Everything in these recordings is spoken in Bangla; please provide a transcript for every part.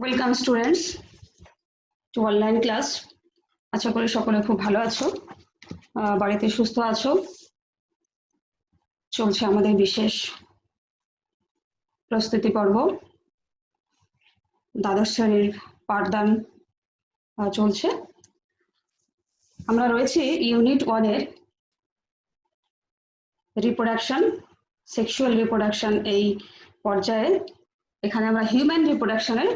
Welcome students to online class. আশা করি সকলে খুব ভালো আছো, বাড়িতে সুস্থ আছো। চলছে আমাদের বিশেষ প্রস্তুতি পর্ব, দ্বাদশ শ্রেণীর পাঠদান চলছে। আমরা রয়েছি ইউনিট 1 এর রিপ্রোডাকশন, সেক্সুয়াল রিপ্রোডাকশন এই পর্যায়ে। এখানে আমরা হিউম্যান রিপ্রোডাকশনের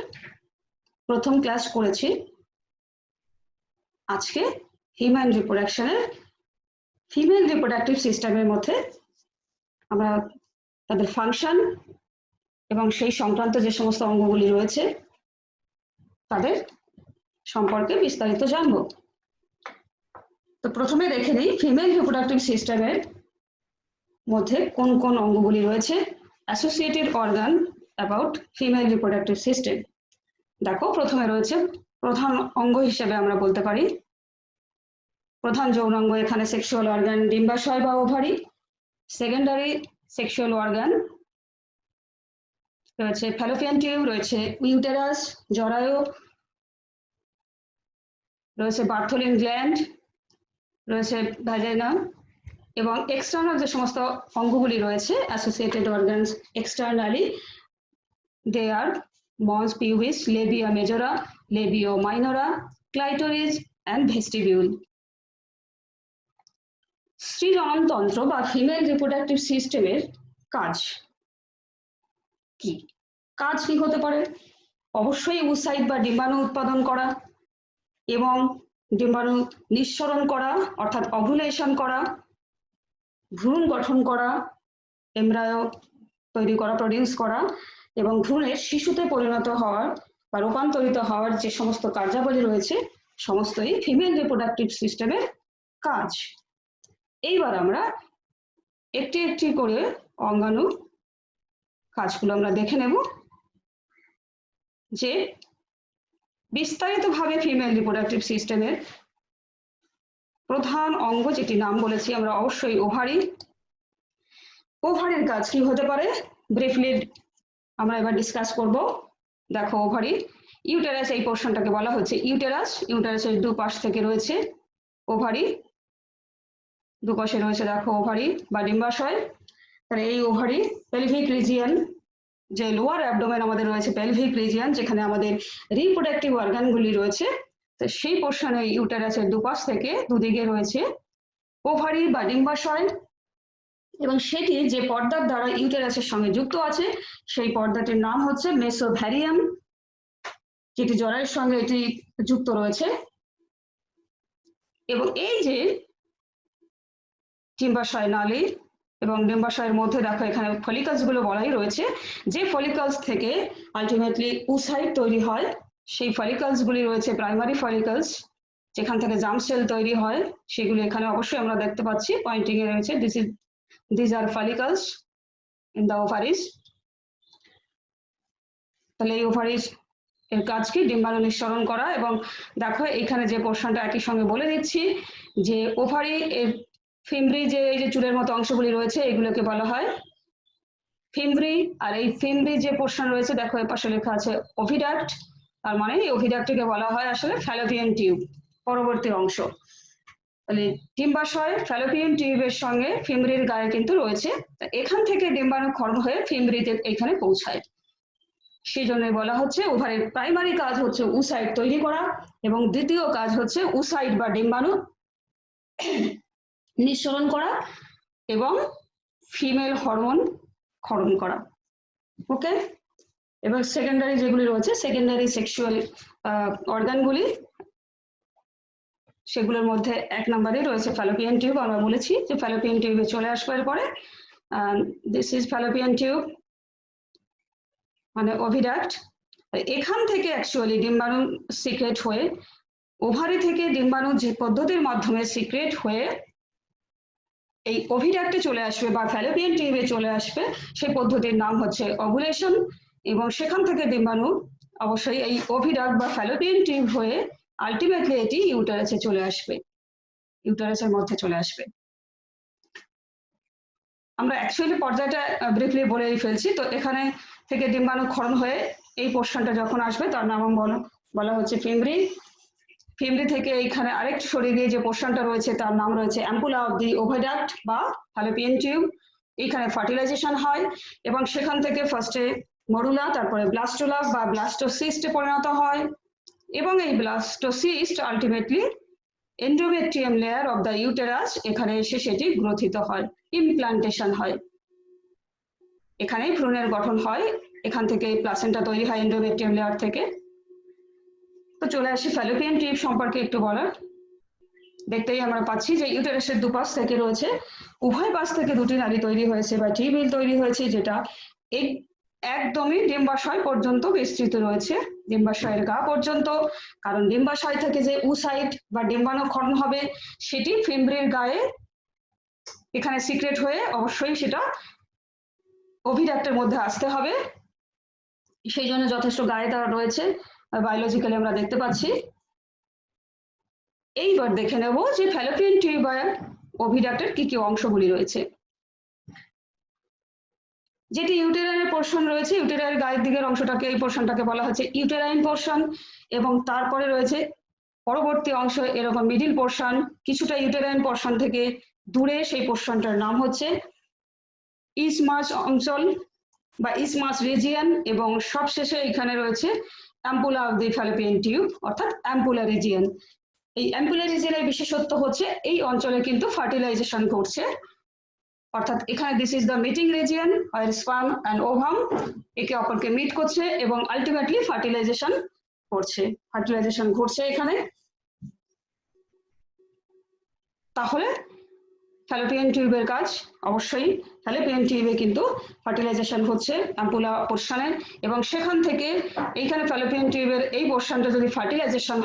প্রথম ক্লাস করেছি। আজকে হিউম্যান রিপ্রোডাকশনের ফিমেল রিপ্রোডাক্টিভ সিস্টেমের মধ্যে আমরা তাদের ফাংশন এবং সেই সংক্রান্ত যে সমস্ত অঙ্গগুলি রয়েছে তাদের সম্পর্কে বিস্তারিত জানব। তো প্রথমে দেখে নিই ফিমেল রিপ্রোডাক্টিভ সিস্টেমের মধ্যে কোন কোন অঙ্গগুলি রয়েছে। Associated organ about female reproductive system. দেখো, প্রথমে রয়েছে প্রধান অঙ্গ হিসেবে আমরা বলতে পারি প্রধান যৌনাঙ্গ এখানে সেক্সুয়াল অর্গান ডিম্বাশয় বা ওভারি। সেকেন্ডারি সেক্সুয়াল অর্গান রয়েছে ফ্যালোপিয়ান টিউব, রয়েছে ইউটেরাস জরায়ু, রয়েছে বার্থোলিন গ্ল্যান্ড, রয়েছে ভ্যাজাইনা। এবং এক্সটার্নাল যে সমস্ত অঙ্গগুলি রয়েছে associated organs externally they are mons, pubis, labia majora, labia minora, clitoris and vestibule. স্ত্রী জননতন্ত্র বা ফিমেল রিপ্রোডাক্টিভ সিস্টেমের কাজ কি? কাজ কি হতে পারে? অবশ্যই উসাইড বা ডিম্বাণু উৎপাদন করা এবং ডিম্বাণু নিঃসরণ করা অর্থাৎ অভুলেশন করা, ভ্রূণ গঠন করা, এমব্রায়ো তৈরি করা, প্রডিউস করা এবং ভ্রূণের শিশুতে পরিণত হওয়ার বা রূপান্তরিত হওয়ার যে সমস্ত কার্যাবলী রয়েছে সমস্তই ফিমেল রিপ্রোডাক্টিভ সিস্টেমের কাজ। এইবার আমরা একটি একটি করে অঙ্গাণু কাজগুলো আমরা দেখে নেব যে বিস্তারিতভাবে ফিমেল রিপ্রোডাক্টিভ সিস্টেমের প্রধান অঙ্গ যেটি নাম বলেছি আমরা অবশ্যই ওভারি। ওভারির কাজ কি হতে পারে ব্রিফলি আমরা এবার ডিসকাস করব। দেখো, ওভারি ইউটেরাস এই পোর্শনটাকে বলা হচ্ছে ইউটেরাস। ইউটেরাসের দুপাশ থেকে রয়েছে ওভারি, দুপাশে রয়েছে দেখো ওভারি বা ডিম্বাশয়। তাহলে এই ওভারি পেলভিক রিজিয়ন, যে লোয়ার অ্যাবডোমেন আমাদের রয়েছে পেলভিক রিজিয়ন যেখানে আমাদের রিপ্রোডাক্টিভ অর্গানগুলি রয়েছে, তো সেই পোর্শনে ইউটেরাসের দুপাশ থেকে দুদিকে রয়েছে ওভারি বা ডিম্বাশয়। এবং সেটি যে পর্দার দ্বারা ইউটেরাসের সঙ্গে যুক্ত আছে সেই পর্দাটির নাম হচ্ছে মেসোভ্যারিয়াম, যেটি জরায়ুর সঙ্গে এটি যুক্ত রয়েছে। এবং এই যে ডিম্বাশয় নালী এবং ডিম্বাশয়ের মধ্যে দেখো এখানে ফলিকলস গুলো বলাই রয়েছে, যে ফলিকলস থেকে আলটিমেটলি উসাইট তৈরি হয়। সেই ফলিকলস গুলি রয়েছে প্রাইমারি ফলিকলস, যেখান থেকে জার্ম সেল তৈরি হয়। সেগুলি এখানে অবশ্যই আমরা দেখতে পাচ্ছি পয়েন্টিং এ রয়েছে, this are follicles in the ovaries. তাহলে এই ওভারিজ এর কাজ কি? ডিম্বাণু নিঃসরণ করা। এবং দেখো এখানে যে পোর্শনটা একই সঙ্গে বলে দিচ্ছি যে ওভারি এর ফিমব্রি, যে এই যে চুলের মতো অংশগুলি রয়েছে এগুলোকে বলা হয় ফিমব্রি। আর এই ফিমব্রি যে পোর্শন রয়েছে দেখো এর পাশে লেখা আছে ওভিডাক্ট, তার মানে এই ওভিডাক্টকে বলা হয় আসলে ফ্যালোপিয়ান টিউব পরবর্তী অংশ। তাহলে ডিম্বাশয় ফ্যালোপিয়ান টিউবের সঙ্গে ফিমব্রির গায়ে কিন্তু রয়েছে, এখান থেকে ডিম্বাণু ক্ষরণ হয়ে ফিমব্রিতে এখানে পৌঁছায়। সেই জন্য বলা হচ্ছে ওভারির প্রাইমারি কাজ হচ্ছে উসাইড তৈরি করা এবং দ্বিতীয় কাজ হচ্ছে উসাইড বা ডিম্বাণু নিঃসরণ করা এবং ফিমেল হরমোন ক্ষরণ করা। ওকে, এবার সেকেন্ডারি যেগুলি রয়েছে সেকেন্ডারি সেক্সুয়াল অর্গানগুলি, সেগুলোর মধ্যে এক নম্বরে রয়েছে ফ্যালোপিয়ান টিউব। আমরা বলেছি যে ফ্যালোপিয়ান টিউবে চলে আসবার পরে দিস ইজ ফ্যালোপিয়ান টিউব মানে ওভিডাক্ট। এখান থেকে অ্যাকচুয়ালি ডিম্বাণু সিক্রেট হয়ে ওভারি থেকে ডিম্বাণু যে পদ্ধতির মাধ্যমে সিক্রেট হয়ে এই ওভিডাক্টে চলে আসবে বা ফ্যালোপিয়ান টিউবে চলে আসবে, সেই পদ্ধতির নাম হচ্ছে ওভুলেশন। এবং সেখান থেকে ডিম্বাণু অবশ্যই এই ওভিডাক্ট বা ফ্যালোপিয়ান টিউব হয়ে আলটিমেটলি এটি ইউটেরাসে চলে আসবে, ইউটেরাসের মধ্যে চলে আসবে। আমরা অ্যাকচুয়ালি পর্যায়টা ব্রিফলি বলেই ফেলছি। তো এখানে থেকে ডিম্বাণু ক্ষরণ হয়ে এই পোর্শনটা যখন আসবে তার নাম বলা হচ্ছে ফিমব্রি। ফিমব্রি থেকে এইখানে আরেকটু সরিয়ে দিয়ে যে পোর্শনটা রয়েছে তার নাম রয়েছে অ্যাম্পুলা অফ দি ওভারডাক্ট বা ফ্যালোপিয়ান টিউব। এইখানে ফার্টিলাইজেশন হয় এবং সেখান থেকে ফার্স্টে মরুলা, তারপরে ব্লাস্টোলা বা ব্লাস্টোসিস্টে পরিণত হয় এবং এই blastocyst ultimately endometrium layer of the uterus এখানে এসে সেটি গ্রথিত হয়, ইমপ্লান্টেশন হয়। এখানেই ভ্রূণের গঠন হয়, এখান থেকে প্লাসেন্টা তৈরি হয় এন্ডোমেট্রিয়াম লেয়ার থেকে। তো চলে আসি ফ্যালোপিয়ান টিউব সম্পর্কে একটু বলার। দেখতেই আমরা পাচ্ছি যে ইউটেরাসের দুপাশ থেকে রয়েছে, উভয় পাশ থেকে দুটি নালী তৈরি হয়েছে বা টিউবিল তৈরি হয়েছে, যেটা একদমই ডিম্বাশয় পর্যন্ত বিস্তৃত রয়েছে, ডিম্বাশয়ের গা পর্যন্ত। কারণ ডিম্বাশয় থেকে যে উসাইট বা ডিম্বাণুক্ষরণ হবে সেটি ফিমব্রির গায়ে এখানে সিক্রেট হয়ে অবশ্যই সেটা ওভিডাক্টের মধ্যে আসতে হবে, সেই জন্য যথেষ্ট গায়ে তারা রয়েছে, বায়োলজিক্যালি আমরা দেখতে পাচ্ছি। এইবার দেখে নেব যে ফ্যালোপিয়ান টিউব আর ওভিডাক্টের কি কি অংশগুলি রয়েছে। যেটি ইউটেরাইনের পোর্শন রয়েছে, ইউটেরাইনের গায়ের দিকের অংশটাকে, এই পোর্শনটাকে বলা হচ্ছে ইউটেরাইন পোর্শন, এবং তারপরে রয়েছে পরবর্তী অংশ এরকম মিডিল পোর্শন, কিছুটা ইউটেরাইন পোর্শন থেকে দূরে, সেই পোর্শনটার নাম হচ্ছে ইসমাস অঞ্চল বা ইসমাস রিজিয়ন, এবং সবশেষে এখানে রয়েছে ampulla of the fallopian tube অর্থাৎ অ্যাম্পুলা রিজিয়ন। এই অ্যাম্পুলা রিজিয়নের বিশেষত্ব হচ্ছে এই অঞ্চলে কিন্তু ফার্টিলাইজেশন ঘটছে, অর্থাৎ এখানে this is the meeting region আর স্পার্ম অ্যান্ড ওভাম একে অপরকে মিট করছে এবং আলটিমেটলি ফার্টিলাইজেশন ঘটছে এখানে। তাহলে ফ্যালোপিয়ান টিউবের কাজ, অবশ্যই ফ্যালোপিয়ান টিউবে কিন্তু ফার্টিলাইজেশন হচ্ছে অ্যাম্পুলা পোর্শনে, এবং সেখান থেকে এইখানে ফ্যালোপিয়ান টিউবের এই পোর্শনটা যদি ফার্টিলাইজেশন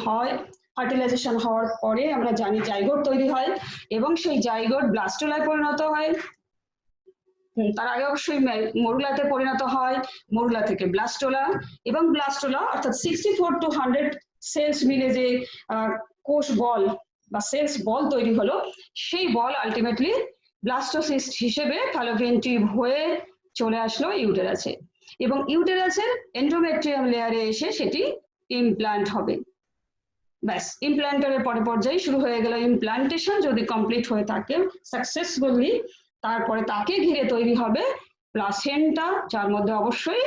হওয়ার পরে আমরা জানি জাইগোট তৈরি হয় এবং সেই জাইগোট ব্লাস্টোলায় পরিণত হয়, তার আগে অবশ্যই মরুলাতে পরিণত হয়, মরুলা থেকে ব্লাস্টোলা, এবং ব্লাস্টোলা অর্থাৎ 64 to 100 সেলস মিলে যে কোষ বল বা সেলস বল তৈরি হলো, সেই বল আলটিমেটলি ব্লাস্টোসিস্ট হিসেবে ফ্যালোপিয়ান টিউব হয়ে চলে আসলো ইউটেরাসে, এবং ইউটেরাসের এন্ডোমেট্রিয়াম লেয়ারে এসে সেটি ইমপ্লান্ট হবে। ব্যাস, ইমপ্লান্টারের পরে পর্যায়ে শুরু হয়ে গেল ইমপ্লান্টেশন। যদি কমপ্লিট হয়ে থাকে সাকসেসফুলি, তারপরে তাকে ঘিরে তৈরি হবে প্লাসেন্টা, যার মধ্যে অবশ্যই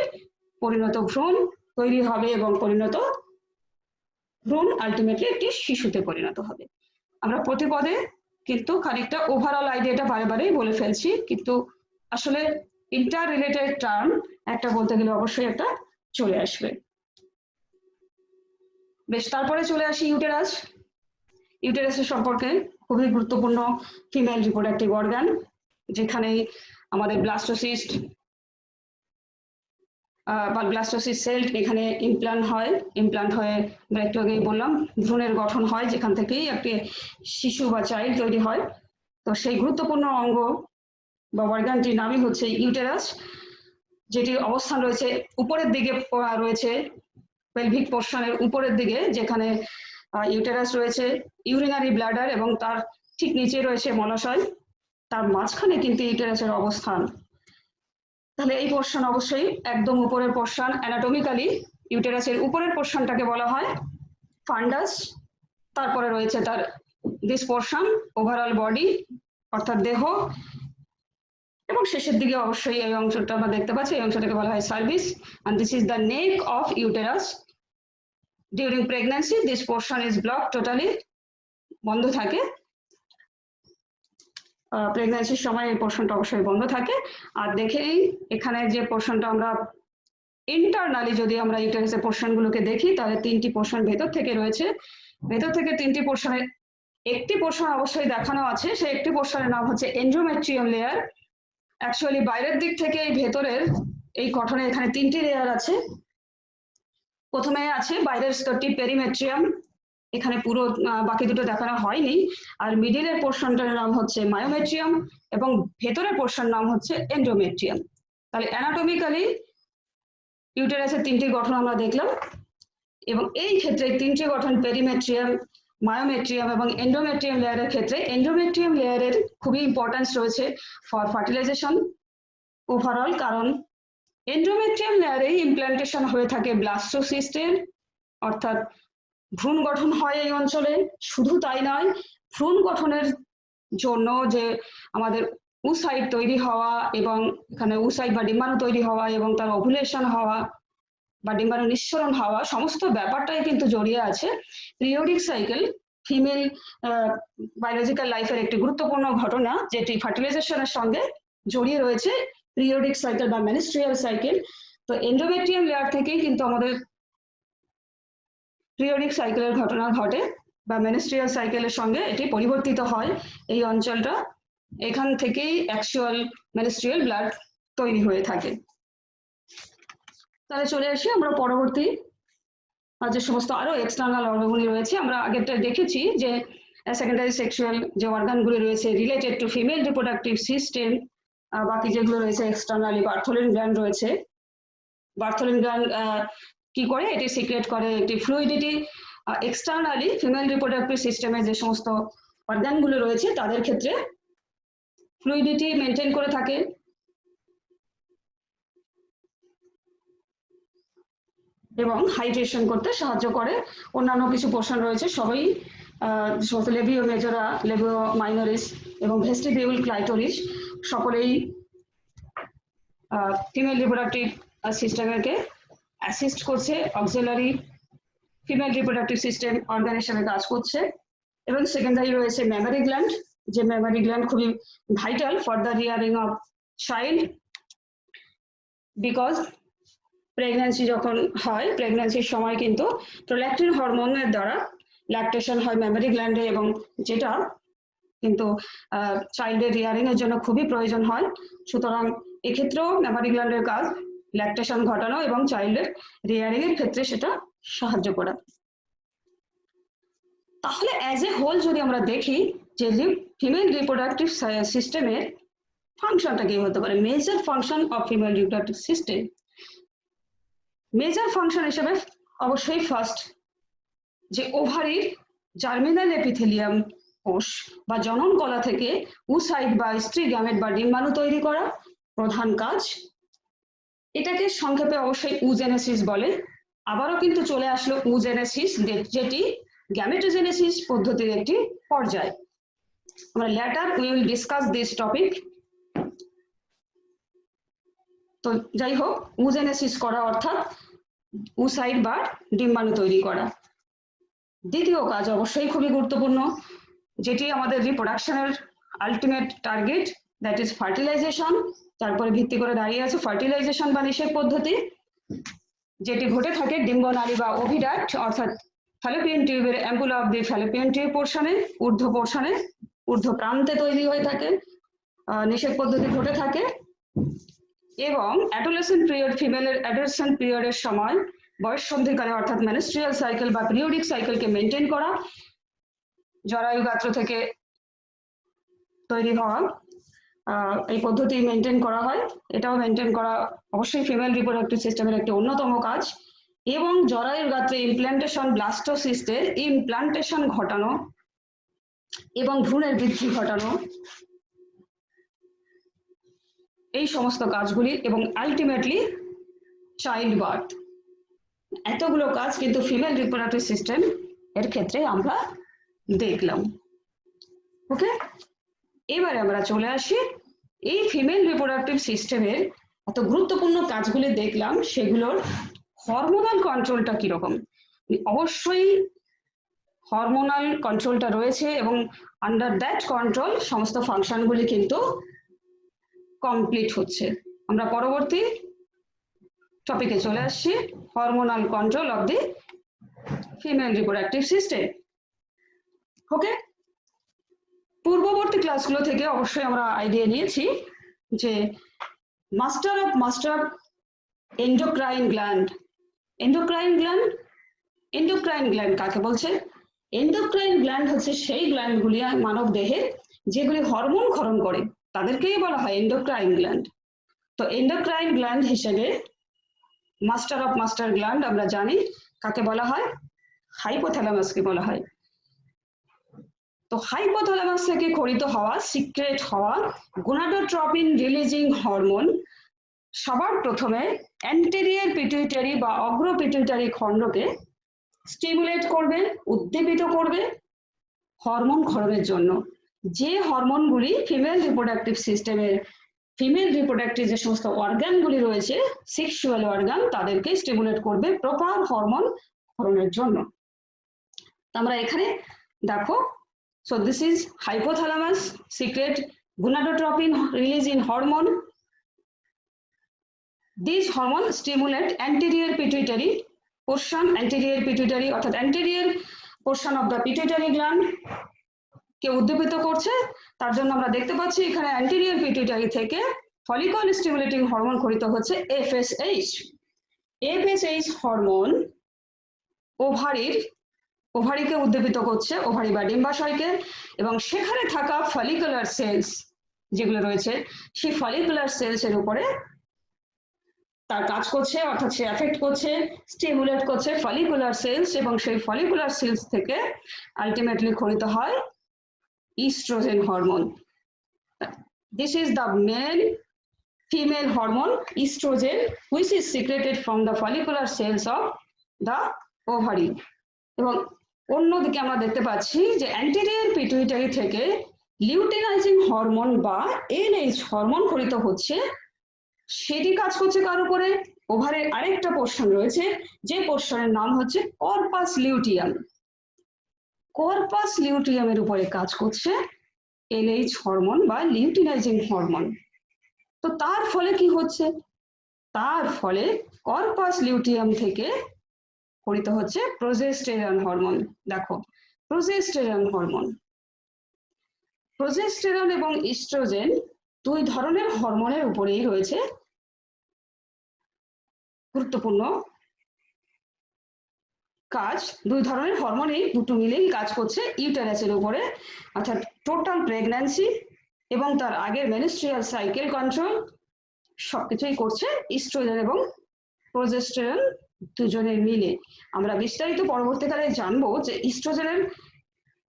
পরিণত ভ্রূণ তৈরি হবে এবং পরিণত ভ্রূণ আলটিমেটলি একটি শিশুতে পরিণত হবে। আমরা প্রতিপদে কিন্তু খানিকটা ওভারঅল আইডিয়াটা বারে বারেই বলে ফেলছি, কিন্তু আসলে ইন্টার রিলেটেড টার্ম একটা বলতে গেলে অবশ্যই একটা চলে আসবে। বেশ, তারপরে চলে আসি ইউটেরাস। ইউটেরাসের সম্পর্কে খুবই গুরুত্বপূর্ণ ফিমেল রিপ্রোডাক্টিভ অর্গান, যেখানে আমাদের ব্লাস্টোসিস্ট বা ব্লাস্টোসিস্ট সেল এখানে ইমপ্লান্ট হয়ে আমরা একটু আগেই বললাম ভ্রূণের গঠন হয়, যেখান থেকেই একটি শিশু বা চাইল্ড তৈরি হয়। তো সেই গুরুত্বপূর্ণ অঙ্গ বা অর্গানটির নামই হচ্ছে ইউটেরাস, যেটির অবস্থান রয়েছে উপরের দিকে, রয়েছে পেলভিক পোর্শনের উপরের দিকে, যেখানে ইউটেরাস রয়েছে, ইউরিনারি ব্লাডার, এবং তার ঠিক নিচে রয়েছে মলাশয়, তার মাঝখানে কিন্তু ইউটেরাসের অবস্থান। তাহলে এই পোর্শন অবশ্যই একদম উপরের পোর্শন। অ্যানাটমিক্যালি ইউটেরাসের উপরের পোর্শনটাকে বলা হয় ফান্ডাস, তারপরে রয়েছে তার দিস পোর্শন ওভারঅল বডি অর্থাৎ দেহ, এবং শেষের দিকে অবশ্যই এই অংশটা আমরা দেখতে পাচ্ছি, এই অংশটাকে বলা হয় service, and this is the neck of uterus. During pregnancy this portion is blocked totally, বন্ধ থাকে, প্রেগন্যান্সির সময় এই পোর্শনটা অবশ্যই বন্ধ থাকে। আর দেখেই এখানে যে পোর্শনটা আমরা ইন্টারনালি যদি আমরা ইউটেরাসের পোর্শনগুলোকে দেখি, তাহলে তিনটি পোর্শন ভেতর থেকে রয়েছে, ভেতর থেকে তিনটি পোর্শনের একটি পোর্শন অবশ্যই দেখানো আছে, সেই একটি পোর্শনের নাম হচ্ছে এন্ডোমেট্রিয়াম লেয়ার। অ্যাকচুয়ালি বাইরের দিক থেকে এই ভেতরের এই গঠনে এখানে তিনটি লেয়ার আছে। প্রথমে আছে বাইরের স্তরটি পেরিমেট্রিয়াম, এখানে পুরো বাকি দুটো দেখানো হয়নি, আর মিডিলের পোর্শনটার নাম হচ্ছে মায়োমেট্রিয়াম এবং ভেতরের পোর্শন নাম হচ্ছে এন্ডোমেট্রিয়াম। তাহলে অ্যানাটমিক্যালি ইউটেরাসের তিনটি গঠন আমরা দেখলাম, এবং এই ক্ষেত্রে তিনটি গঠন পেরিমেট্রিয়াম, মায়োমেট্রিয়াম এবং এন্ডোমেট্রিয়াম লেয়ারের ক্ষেত্রে এন্ডোমেট্রিয়াম লেয়ারের খুবই ইম্পর্টেন্স রয়েছে ফর ফার্টিলাইজেশন ওভারঅল, কারণ এন্ডোমেট্রিয়াম লেয়ারে ইমপ্ল্যান্টেশন হয়ে থাকে ব্লাস্টোসিস্টের, অর্থাৎ ভ্রূণ গঠন হয় এই অঞ্চলে। শুধু তাই নয়, ভ্রূণ গঠনের জন্য যে আমাদের উসাইট তৈরি হওয়া এবং এখানে উসাইট বা ডিম্বাণু তৈরি হওয়া এবং তার ওভুলেশন হওয়া বা ডিম্বাণু নিঃসরণ হওয়া, সমস্ত ব্যাপারটাই কিন্তু জড়িয়ে আছে পিরিয়ডিক সাইকেল, ফিমেল বায়োলজিক্যাল লাইফের একটি গুরুত্বপূর্ণ ঘটনা যেটি ফার্টিলাইজেশনের সঙ্গে জড়িয়ে রয়েছে, পিরিয়ডিক সাইকেল বা মেনস্ট্রুয়াল সাইকেল। তো এন্ডোমেট্রিয়াম লেয়ার থেকেই কিন্তু আমাদের পিরিয়ডিক সাইকেলের ঘটনা ঘটে বা মেনস্ট্রুয়াল সাইকেলের সঙ্গে এটি পরিবর্তিত হয় এই অঞ্চলটা। এখান থেকেই অ্যাকচুয়াল মেনস্ট্রুয়াল ব্লাড তৈরি হয়ে থাকে। তাহলে চলে আসি আমরা পরবর্তী যে সমস্ত আরো এক্সটার্নাল অর্গানগুলি রয়েছে। আমরা আগেরটা দেখেছি যে সেকেন্ডারি সেক্সুয়াল যে অর্গানগুলি রয়েছে related to female reproductive system, বাকি যেগুলো রয়েছে এক্সটার্নালি বার্থোলিন গ্ল্যান্ড রয়েছে। বার্থোলিন গ্ল্যান্ড কি করে, এটি সিক্রেট করে একটি ফ্লুইডিটি। এক্সটার্নালি ফিমেল রিপ্রোডাক্টিভ সিস্টেমে যে সমস্ত অর্গানগুলো রয়েছে তাদের ক্ষেত্রে ফ্লুইডিটি মেনটেন করে থাকে এবং হাইড্রেশন করতে সাহায্য করে। অন্যান্য কিছু পোর্শন রয়েছে, সবই সমস্ত লেবিও মেজরা, লেবিও মাইনরিস এবং ভেস্টিবিউল ক্লাইটোরিস সকলেই ফিমেল রিপ্রোডাক্টিভ সিস্টেমকে অ্যাসিস্ট করছে, auxiliary female reproductive system organ হিসেবে কাজ করছে। এবং সেকেন্ডারি রয়েছে মেমারি গ্ল্যান্ড, যে মেমারি গ্ল্যান্ড খুবই vital for the rearing of child, because pregnancy যখন হয়, প্রেগন্যান্সির সময় কিন্তু প্রোল্যাক্টিন হরমোনের দ্বারা ল্যাকটেশন হয় মেমারি গ্ল্যান্ডে, এবং যেটা কিন্তু চাইল্ডের রিয়ারিং এর জন্য খুবই প্রয়োজন হয়। সুতরাং এক্ষেত্রেও মেমারি গ্ল্যান্ডের কাজ ল্যাকটেশন ঘটানো এবং চাইল্ডের রিয়ারিং এর ক্ষেত্রে সেটা সাহায্য করা। তাহলে অ্যাজ এ হোল যদি আমরা দেখি যে ফিমেল রিপ্রোডাক্টিভ সিস্টেমের ফাংশনটা কি হতে পারে, major function of female reproductive system, major function হিসেবে অবশ্যই ফার্স্ট যে ওভারির জার্মিনাল এপিথেলিয়াম কোষ বা জনন কলা থেকে উসাইট বা স্ত্রী গ্যামেট বা ডিম্বাণু তৈরি করা প্রধান কাজ। এটাকে সংক্ষেপে অবশ্যই উজেনেসিস বলে। আবারও কিন্তু চলে আসলো উজেনেসিস, যেটি গ্যামেটোজেনেসিস পদ্ধতির একটি পর্যায়। আমরা letter we will discuss this topic. তো যাই হোক, উজেনেসিস করা অর্থাৎ উসাইট বা ডিম্বাণু তৈরি করা। দ্বিতীয় কাজ অবশ্যই খুবই গুরুত্বপূর্ণ, যেটি আমাদের রিপ্রোডাকশনের ultimate target, that is fertilization. তারপরে ভিত্তি করে দাঁড়িয়ে আছে ফার্টিলাইজেশন বা নিষেক পদ্ধতি, যেটি ঘটে থাকে ডিম্বনালী বা ওভিডাক্ট অর্থাৎ ফ্যালোপিয়ান টিউবের ampulla of the fallopian tube পোর্শনে, ঊর্ধ্ব প্রান্তে তৈরি হয়ে থাকে। নিষেক পদ্ধতি ঘটে থাকে এবং অ্যাডোলেসেন্ট পিরিয়ড, ফিমেলের অ্যাডোলেসেন্ট পিরিয়ডের সময় বয়ঃসন্ধিকালে অর্থাৎ মেনস্ট্রুয়াল সাইকেল বা পিরিয়ডিক সাইকেলকে মেনটেন করা, জরায়ু গাত্র থেকে তৈরি হওয়া এই পদ্ধতি মেনটেন করা হয়। এটাও মেনটেন করা অবশ্যই ফিমেল রিপ্রোডাক্টিভ সিস্টেমের একটি অন্যতম কাজ। এবং জরায়ুর গাত্রে ইমপ্ল্যান্টেশন, ব্লাস্টোসিস্টের ইমপ্ল্যান্টেশন ঘটানো এবং ভ্রূণের বৃদ্ধি ঘটানো, এই সমস্ত কাজগুলি, এবং আলটিমেটলি চাইল্ড বার্থ, এতগুলো কাজ কিন্তু ফিমেল রিপ্রোডাক্টিভ সিস্টেম এর ক্ষেত্রে আমরা দেখলাম। ওকে, এবারে আমরা চলে আসি এই ফিমেল রিপ্রোডাক্টিভ সিস্টেমের এত গুরুত্বপূর্ণ কাজগুলি দেখলাম, সেগুলোর হরমোনাল কন্ট্রোলটা কিরকম। অবশ্যই হরমোনাল কন্ট্রোলটা রয়েছে এবং আন্ডার দ্যাট কন্ট্রোল সমস্ত ফাংশনগুলি কিন্তু কমপ্লিট হচ্ছে। আমরা পরবর্তী টপিকে চলে আসছি, hormonal control of the female reproductive system. Okay, পূর্ববর্তী ক্লাসগুলো থেকে অবশ্যই আমরা আইডিয়া নিয়েছি যে master of endocrine gland. Endocrine gland কাকে বলছে? এন্ডোক্রাইন গ্ল্যান্ড হচ্ছে সেই গ্ল্যান্ডগুলি মানব দেহে যেগুলি হরমোন ক্ষরণ করে, তাদেরকেই বলা হয় এন্ডোক্রাইন গ্ল্যান্ড। তো এন্ডোক্রাইন গ্ল্যান্ড হিসেবে মাস্টার গ্ল্যান্ড আমরা জানি কাকে বলা হয়, হাইপোথ্যালামাসকে বলা হয়। তো হাইপোথ্যালামাস থেকে খরিত হওয়া, সিক্রেট হওয়া গোনাডোট্রপিন রিলিজিং হরমোন সবার প্রথমে অ্যান্টেরিয়র পিটুইটারি বা অগ্র পিটুইটারি খণ্ডকে স্টিমুলেট করবে, উদ্দীপিত করবে হরমোন ক্ষরণের জন্য। যে হরমোনগুলি ফিমেল রিপ্রোডাক্টিভ সিস্টেমের ফিমেল রিপ্রোডাক্টিভ যে সমস্ত অর্গানগুলি রয়েছে, সেক্সুয়াল অর্গান, তাদেরকে স্টিমুলেট করবে প্রপার হরমোন ক্ষরণের জন্য। আমরা এখানে দেখো, so this is hypothalamus secrete gonadotropin release in hormone. These hormone stimulate anterior pituitary portion, anterior pituitary অর্থাৎ anterior portion of the pituitary gland কে উদ্দীপিত করছে। তার জন্য আমরা দেখতে পাচ্ছি এখানে anterior pituitary থেকে ফলিকল স্টিমুলেটিং হরমোন খরিত হচ্ছে FSH। FSH হরমোন ওভারিকে উদ্দীপিত করছে, ওভারি বা ডিম্বাশয়কে, এবং সেখানে থাকা ফলিকুলার সেলস যেগুলো রয়েছে সেই ফলিকুলার সেলস এর উপরে তার কাজ করছে, অর্থাৎ সে এফেক্ট করছে, স্টিমুলেট করছে ফলিকুলার সেলস, এবং সেই ফলিকুলার সেলস থেকে আলটিমেটলি খরিত হয় estrogen hormone. This is the male female hormone estrogen which is secreted from the follicular cells of the ovary। এবং অন্যদিকে আমরা দেখতে পাচ্ছি যে অ্যান্টেরিয়র পিটুইটারি থেকে লিউটেনাইজিং হরমোন বা এলএইচ হরমোন খরিত হচ্ছে। সেটি কাজ করছে কার উপরে? ওভারের আরেকটা পোর্শন রয়েছে, যে পোর্শনের নাম হচ্ছে কর্পাস লিউটিয়াম। কর্পাস লিউটিয়ামের উপরে কাজ করছে এলএইচ হরমোন বা লিউটেনাইজিং হরমোন। তো তার ফলে কি হচ্ছে? তার ফলে কর্পাস লিউটিয়াম থেকে খরিত হচ্ছে প্রোজেস্টেরন হরমোন। দেখো, প্রোজেস্টেরন হরমোন, প্রোজেস্টেরন এবং ইস্ট্রোজেন দুই ধরনের হরমোনের উপরেই রয়েছে গুরুত্বপূর্ণ কাজ। দুই ধরনের হরমোনই দুটো মিলেই কাজ করছে ইউটেরাসের উপরে, অর্থাৎ টোটাল প্রেগন্যান্সি এবং তার আগের মেনস্ট্রুয়াল সাইকেল কন্ট্রোল সবকিছুই করছে ইস্ট্রোজেন এবং প্রোজেস্টেরন দুজনের মিলে। আমরা বিস্তারিত পরবর্তীকালে জানবো যে ইস্ট্রোজেনের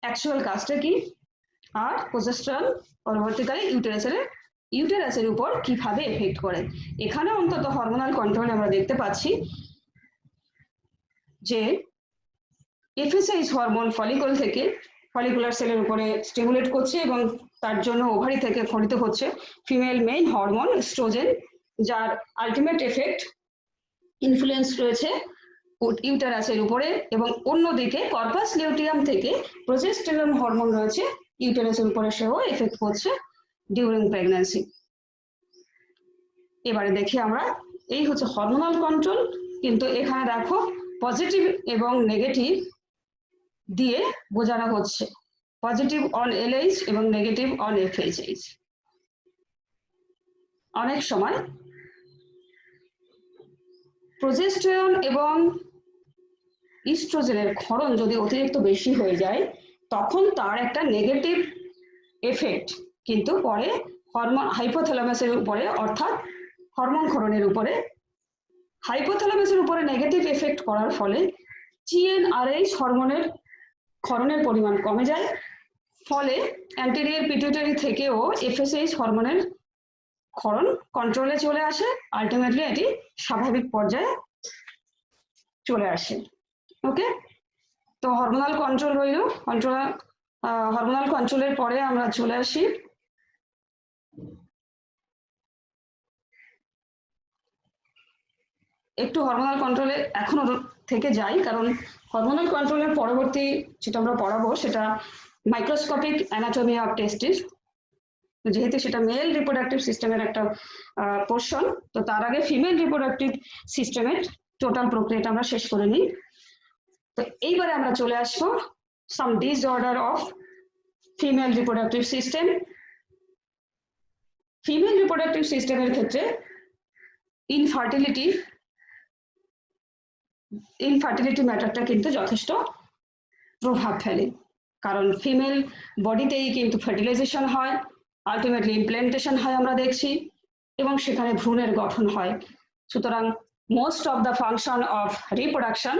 অ্যাকচুয়াল কাজটা কি, আর প্রোজেস্টেরন পরবর্তীকালে ইউটেরাসের উপর কিভাবে এফেক্ট করে। এখানে অন্তত হরমোনাল কন্ট্রোল আমরা দেখতে পাচ্ছি যে এফএসএইচ হরমোন ফলিকুলার সেলের উপরে স্টিমুলেট করছে, এবং তার জন্য ওভারি থেকে খরিত হচ্ছে ফিমেল মেইন হরমোন এস্ট্রোজেন, যার আলটিমেট এফেক্ট ইনফ্লুয়েন্স রয়েছে ইউটেরাসের উপরে। এবং অন্যদিকে কর্পাস লিউটিয়াম থেকে প্রোজেস্টেরন হরমোন রয়েছে ইউটেরাসের উপরে, সেও এফেক্ট করছে ডিউরিং প্রেগন্যান্সি। এবারে দেখি আমরা, এই হচ্ছে হরমোনাল কন্ট্রোল, কিন্তু এখানে দেখো পজিটিভ এবং নেগেটিভ দিয়ে বোঝানো হচ্ছে, পজিটিভ অন এলএইচ এবং নেগেটিভ অন এফএসএইচ। অনেক সময় প্রোজেস্টেরন এবং ইস্ট্রোজেনের ক্ষরণ যদি অতিরিক্ত বেশি হয়ে যায়, তখন তার একটা নেগেটিভ এফেক্ট কিন্তু পরে হাইপোথ্যালামাসের উপরে, অর্থাৎ হরমোন ক্ষরণের উপরে। হাইপোথ্যালামাসের উপরে নেগেটিভ এফেক্ট করার ফলে জিএনআরএইচ হরমোনের ক্ষরণের পরিমাণ কমে যায়, ফলে অ্যান্টেরিয়র পিটুইটারি থেকেও এফএসএইচ হরমোনের ক্ষরণ কন্ট্রোলে চলে আসে, আলটিমেটলি এটি স্বাভাবিক পর্যায়ে চলে আসে। ওকে, তো হরমোনাল কন্ট্রোল রইল। হরমোনাল কন্ট্রোলের পরে আমরা চলে আসি একটু হরমোনাল কন্ট্রোলে এখনো থেকে যাই, কারণ হরমোনাল কন্ট্রোলের পরবর্তী যেটা আমরা পড়াবো সেটা মাইক্রোস্কোপিক অ্যানাটমি অফ টেস্টিস, যেহেতু সেটা মেল রিপ্রোডাক্টিভ সিস্টেমের একটা পোর্শন। তো তার আগে ফিমেল রিপ্রোডাক্টিভ সিস্টেমের টোটাল প্রক্রিয়াটা আমরা শেষ করে নিই। তো এইবারে আমরা চলে আসবো some disorder of female reproductive system. Female reproductive সিস্টেমের ক্ষেত্রে ইনফার্টিলিটি ম্যাটারটা কিন্তু যথেষ্ট প্রভাব ফেলে, কারণ ফিমেল বডিতেই কিন্তু ফার্টিলাইজেশন হয়, আলটিমেটলি ইমপ্ল্যান্টেশন হয় আমরা দেখছি, এবং সেখানে ভ্রূণের গঠন হয়। সুতরাং most of the function of reproduction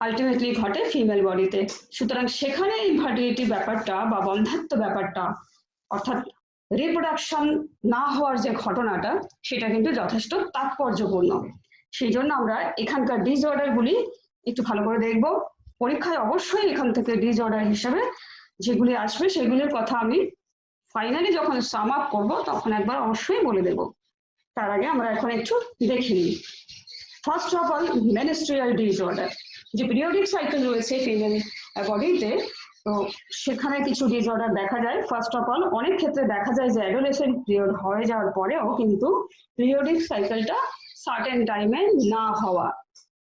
ultimately ঘটে ফিমেল বডিতে। সুতরাং সেখানে ইনফার্টিলিটি ব্যাপারটা বা বন্ধ্যাত্ব ব্যাপারটা, অর্থাৎ রিপ্রোডাকশন না হওয়ার যে ঘটনাটা সেটা কিন্তু যথেষ্ট তাৎপর্যপূর্ণ। সেই জন্য আমরা এখানকার ডিসঅর্ডার গুলি একটু ভালো করে দেখব। পরীক্ষায় অবশ্যই এখান থেকে ডিসঅর্ডার হিসেবে যেগুলি আসবে সেগুলির কথা আমি ফাইনালি যখন সাম আপ করবো তখন একবার অবশ্যই বলে দেব। তার আগে আমরা এখন একটু দেখে নিই। First of all menstrual disorder, যে পিরিয়ডিক সাইকেল রয়েছে ফিমেল বডিতে, তো সেখানে কিছু ডিসঅর্ডার দেখা যায়। ফার্স্ট অফ অল অনেক ক্ষেত্রে দেখা যায় যে অ্যাডোলেসেন্ট পিরিয়ড হয়ে যাওয়ার পরেও কিন্তু পিরিয়ডিক সাইকেলটা সার্টেন টাইমে না হওয়া,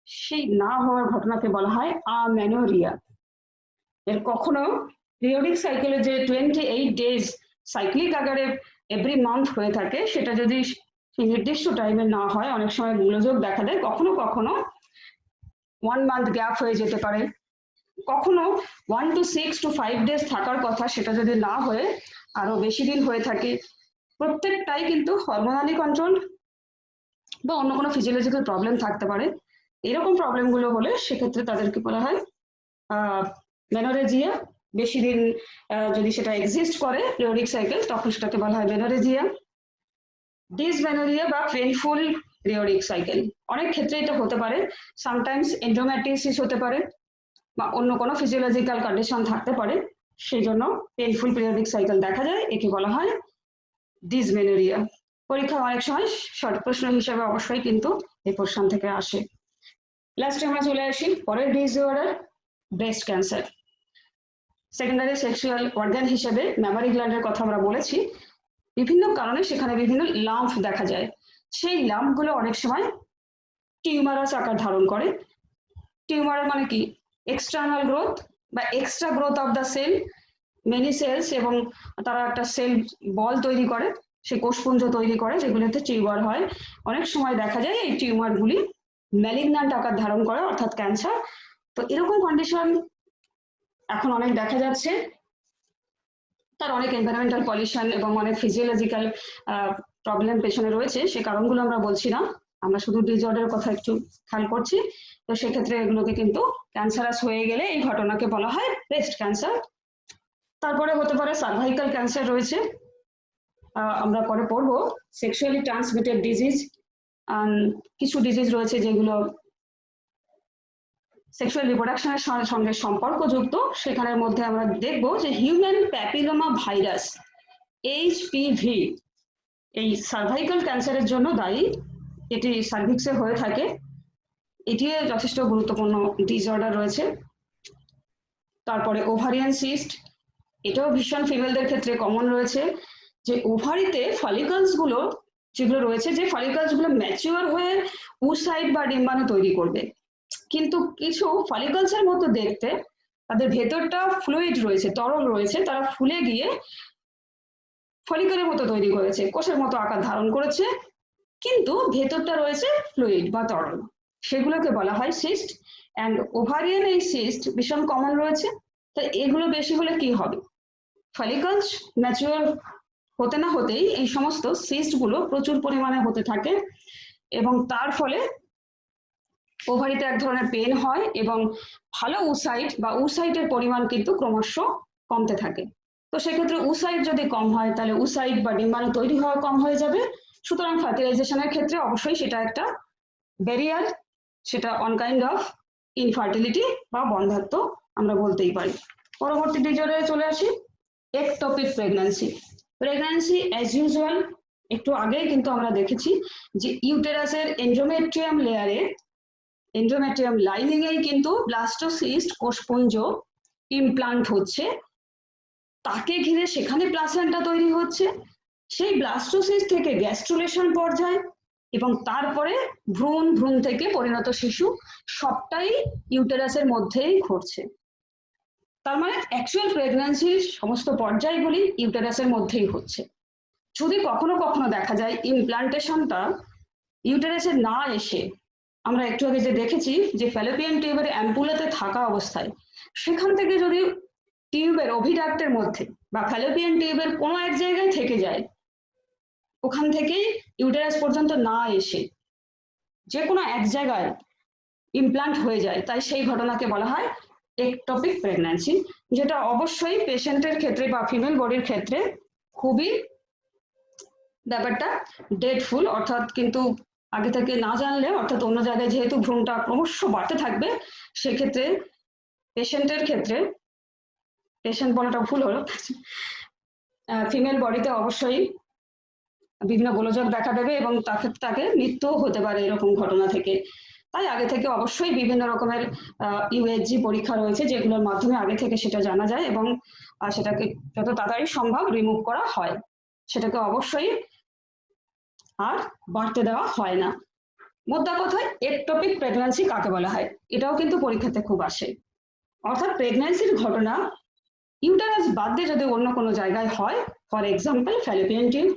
সেই না হওয়ার ঘটনাকে বলা হয় আমেনোরিয়া। এর কখনো পিরিয়ডিক সাইকেলে যে 28 ডেজ সাইক্লিক আকারে এভরি মান্থ হয়ে থাকে, সেটা যদি নির্দিষ্ট টাইমে না হয়, অনেক সময় গোলযোগ দেখা দেয়। কখনো কখনো 1 মান্থ গ্যাপ হয়ে যেতে পারে, কখনো 1 to 6 to 5 ডেজ থাকার কথা সেটা যদি না হয়ে আরো বেশি দিন হয়ে থাকে। প্রত্যেকটাই কিন্তু হরমোনালি কন্ট্রোল বা অন্য কোনো ফিজিওলজিক্যাল প্রবলেম থাকতে পারে। এরকম প্রবলেমগুলো হলে সেক্ষেত্রে তাদেরকে বলা হয় মেনোরেজিয়া। বেশি দিন যদি সেটা এক্সিস্ট করে পিরিয়ডিক সাইকেল, তখন সেটাকে বলা হয় মেনোরেজিয়া। ডিসমেনোরিয়া বা পেইনফুল পিরিয়ডিক সাইকেল, অনেক ক্ষেত্রে এটা হতে পারে। সামটাইমস এন্ডোমেট্রিয়াসিস হতে পারে বা অন্য কোনো ফিজিওলজিক্যাল কন্ডিশন থাকতে পারে, সেই জন্য পেইনফুল পিরিয়ডিক সাইকেল দেখা যায়, একে বলা হয় ডিসমেনোরিয়া। পরীক্ষায় অনেক সময় শর্ট প্রশ্ন হিসেবে অবশ্যই কিন্তু এই পোর্শন থেকে আসে। লাস্টে আমরা চলে আসি পরের disorder, breast cancer. Secondary sexual organ হিসেবে ম্যামারি গ্ল্যান্ডের কথা আমরা বলেছি। বিভিন্ন কারণে সেখানে বিভিন্ন লাম্প দেখা যায়। সেই লাম্পগুলো অনেক সময় টিউমারাস আকার ধারণ করে। টিউমার মানে কি? এক্সটার্নাল গ্রোথ বা extra growth of the cell, many cells, এবং তারা একটা সেল বল তৈরি করে, সে কোষপুঞ্জ তৈরি করে, যেগুলোতে টিউমার হয়। অনেক সময় দেখা যায় এই টিউমারগুলি ম্যালিগন্যান্ট আকার ধারণ করে, অর্থাৎ ক্যান্সার। তো এরকম কন্ডিশন এখন অনেক দেখা যাচ্ছে। তার অনেক এনভায়রনমেন্টাল পলিউশন এবং অনেক ফিজিওলজিক্যাল প্রবলেম পেছনে রয়েছে, সে কারণগুলো আমরা বলছি না, আমরা শুধু ডিসঅর্ডারের কথা একটু খেয়াল করছি। তো সেক্ষেত্রে এগুলোকে কিন্তু ক্যান্সারাস হয়ে গেলে এই ঘটনাকে বলা হয় ব্রেস্ট ক্যান্সার। তারপরে হতে পারে সার্ভাইকাল ক্যান্সার রয়েছে, আমরা পরে পড়বো সেক্সুয়ালি ট্রান্সমিটেড ডিজিজ। কিছু ডিজিজ রয়েছে যেগুলো সেক্সুয়াল রিপ্রোডাকশনের সঙ্গে সম্পর্কযুক্ত। সেখানের মধ্যে আমরা দেখব যে হিউম্যান প্যাপিলোমা ভাইরাস, এইচপিভি, এই সার্ভাইকাল ক্যান্সারের জন্য দায়ী। এটি সার্ভিক্সে হয়ে থাকে, এটি যথেষ্ট গুরুত্বপূর্ণ ডিসঅর্ডার রয়েছে। তারপরে ওভারিয়ান সিস্ট, এটাও ভীষণ ফিমেলদের ক্ষেত্রে কমন রয়েছে, যে ওভারিতে ফলিকলস গুলো যেগুলো রয়েছে, যে ফলিকলস গুলো ম্যাচিওর হয়ে উসাইট বা ডিম্বাণু তৈরি করবে, কিন্তু কিছু ফলিকলস এর মতো দেখতে, তাদের ভেতরটা ফ্লুইড রয়েছে, তরল রয়েছে, তারা ফুলে গিয়ে ফলিকলের মতো তৈরি করেছে, কোষের মতো আকার ধারণ করেছে, কিন্তু ভেতরটা রয়েছে ফ্লুইড বা তরল, সেগুলোকে বলা হয় সিস্ট। অ্যান্ড ওভারিয়ান এই সিস্ট ভীষণ কমন রয়েছে। তো এগুলো বেশি হলে কি হবে? ফলিকলস ম্যাচিওর হতে না হতেই এই সমস্ত সিস্ট গুলো প্রচুর পরিমাণে হতে থাকে, এবং তার ফলে ওভারিতে এক ধরনের পেন হয় এবং ভালো উসাইট বা উসাইটের পরিমাণ কিন্তু ক্রমশ কমতে থাকে। তো সেক্ষেত্রে উসাইট যদি কম হয়, তাহলে উসাইট বা ডিম্বাণু তৈরি হওয়া কম হয়ে যাবে। সুতরাং ফার্টিলাইজেশনের ক্ষেত্রে অবশ্যই সেটা একটা ব্যারিয়ার, সেটা অন কাইন্ড অফ ইনফার্টিলিটি বা বন্ধ্যাত্ব আমরা বলতেই পারি। পরবর্তী ডিসঅর্ডারে চলে আসি, ectopic pregnancy. Pregnancy as usual একটু আগেই কিন্তু আমরা দেখেছি যে ইউটেরাসের এন্ডোমেট্রিয়াম লেয়ারে, এন্ডোমেট্রিয়াম লাইনিং এই কিন্তু ব্লাস্টোসিস্ট কোষপুঞ্জ ইমপ্লান্ট হচ্ছে, তাকে ঘিরে সেখানে প্লাসেন্টা তৈরি হচ্ছে, সেই ব্লাস্টোসিস্ট থেকে গ্যাস্ট্রুলেশন পর্যায়, এবং তারপরে ভ্রূণ, ভ্রূণ থেকে পরিণত শিশু, সবটাই ইউটেরাসের মধ্যেই ঘটছে। তার মানে অ্যাকচুয়াল প্রেগন্যান্সির সমস্ত পর্যায়গুলি ইউটেরাসের মধ্যেই হচ্ছে। যদি কখনো কখনো দেখা যায় ইমপ্লান্টেশনটা ইউটেরাসে না এসে, আমরা একটু আগে যে দেখেছি যে ফ্যালোপিয়ান টিউবের অ্যাম্পুলাতে থাকা অবস্থায় সেখান থেকে যদি টিউবের অভিডাক্টের মধ্যে বা ফ্যালোপিয়ান টিউবের কোনো এক জায়গায় থেকে যায়, ওখান থেকেই ইউটেরাস পর্যন্ত না এসে যে কোনো এক জায়গায় ইমপ্লান্ট হয়ে যায়, তাই সেই ঘটনাকে বলা হয় একটপিক প্রেগন্যান্সি, যেটা অবশ্যই পেশেন্টের ক্ষেত্রে বা ফিমেল বডির ক্ষেত্রে খুবই ব্যাপারটা ডেডফুল, অর্থাৎ কিন্তু আগে থেকে না জানলে, অর্থাৎ অন্য জায়গায় যেহেতু ভ্রূণটা ক্রমশ বাড়তে থাকবে, সেক্ষেত্রে পেশেন্টের ক্ষেত্রে, পেশেন্ট বলাটা ভুল হলো, ফিমেল বডিতে অবশ্যই বিভিন্ন গোলযোগ দেখা দেবে এবং তাকে মৃত্যুও হতে পারে এরকম ঘটনা থেকে। তাই আগে থেকে অবশ্যই বিভিন্ন রকমের ইউএসজি পরীক্ষা রয়েছে, যেগুলোর মাধ্যমে আগে থেকে সেটা জানা যায় এবং সেটাকে যত তাড়াতাড়ি সম্ভব রিমুভ করা হয়। সেটাকে অবশ্যই আর বাড়তে দেওয়া হয় না। মোদ্দা কথায় একটোপিক প্রেগন্যান্সি কাকে বলা হয়, এটাও কিন্তু পরীক্ষাতে খুব আসে। অর্থাৎ প্রেগন্যান্সির ঘটনা ইউটারাস বাদ দিয়ে যদি অন্য কোনো জায়গায় হয়, ফর এক্সাম্পল ফ্যালোপিয়ান টিউব,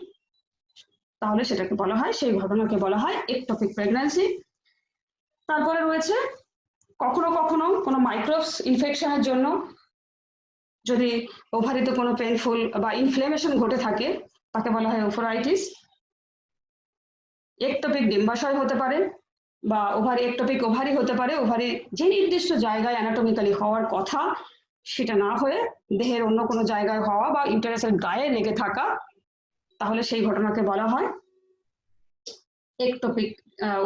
তাহলে সেটাকে বলা হয়, সেই ঘটনাকে বলা হয় একটোপিক প্রেগন্যান্সি। তারপরে রয়েছে কখনো কখনো কোনো মাইক্রোবস ইনফেকশনের জন্য যদি ওভারিতে কোনো পেনফুল বা ইনফ্লেমেশন ঘটে থাকে, তাকে বলা হয় ওফোরাইটিস। একটোপিক ডিম্বাশয় হতে পারে বা ওভারি, একটোপিক ওভারি হতে পারে, ওভারি যে নির্দিষ্ট জায়গায় অ্যানাটমিক্যালি হওয়ার কথা সেটা না হয়ে দেহের অন্য কোনো জায়গায় হওয়া বা ইউটেরাসের গায়ে লেগে থাকা, তাহলে সেই ঘটনাকে বলা হয় একটোপিক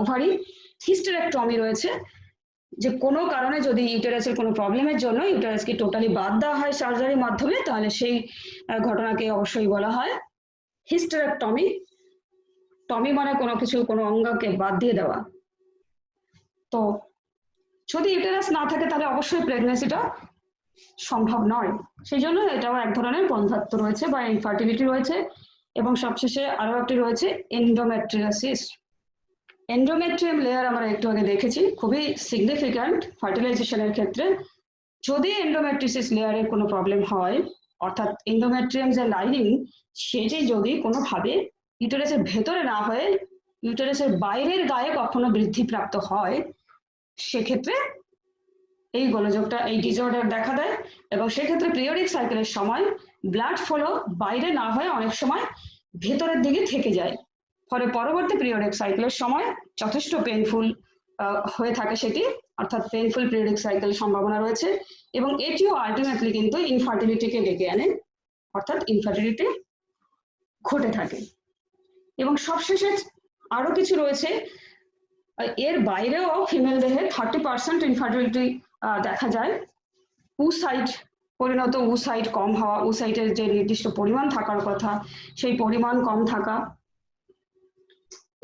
ওভারি। হিস্টেরেক্টমি রয়েছে, যে কোনো কারণে যদি ইউটেরাসের কোনো প্রবলেমের জন্য ইউটেরাসকে টোটালি বাদ দেওয়া হয় সার্জারির মাধ্যমে, তাহলে সেই ঘটনাকে অবশ্যই বলা হয় হিস্টেরেক্টমি। টমি মানে কোনো কিছু, কোনো অঙ্গকে বাদ দিয়ে দেওয়া। তো যদি ইউটেরাস না থাকে তাহলে অবশ্যই প্রেগনেন্সিটা সম্ভব নয়, সেই জন্য এটাও এক ধরনের বন্ধ্যাত্ব রয়েছে বা ইনফার্টিলিটি রয়েছে। এবং সবশেষে আরো একটি রয়েছে এন্ডোমেট্রিয়াসিস। এন্ডোমেট্রিয়াম লেয়ার আমরা একটু আগে দেখেছি, খুবই সিগনিফিক্যান্ট ফার্টিলাইজেশনের ক্ষেত্রে। যদি এন্ডোমেট্রিসিস লেয়ারের কোনো প্রবলেম হয়, অর্থাৎ এন্ডোমেট্রিয়াম যে লাইনিং সেটি যদি কোনোভাবে ইউটেরাসের ভেতরে না হয়ে ইউটেরাসের বাইরের গায়ে কখনো বৃদ্ধিপ্রাপ্ত হয়, সেক্ষেত্রে এই গোলযোগটা, এই ডিসঅর্ডার দেখা দেয় এবং সেক্ষেত্রে পিরিয়ডিক সাইকেলের সময় ব্লাড ফ্লো বাইরে না হয়ে অনেক সময় ভেতরের দিকে থেকে যায়, ফলে পরবর্তী পিরিয়ডিক সাইকেলের সময় যথেষ্ট পেইনফুল হয়ে থাকে সেটি, অর্থাৎ পেইনফুল পিরিয়ডিক সাইকেল সম্ভাবনা রয়েছে এবং এটিও আলটিমেটলি কিন্তু ইনফার্টিলিটিকে ডেকে আনে, অর্থাৎ ইনফার্টিলিটি ঘটে থাকে। এবং সবশেষে আরো কিছু রয়েছে, এর বাইরেও ফিমেল দেহে 30% ইনফার্টিলিটি দেখা যায়। উসাইট পরিণত উসাইট কম হওয়া, উসাইটের যে নির্দিষ্ট পরিমাণ থাকার কথা সেই পরিমাণ কম থাকা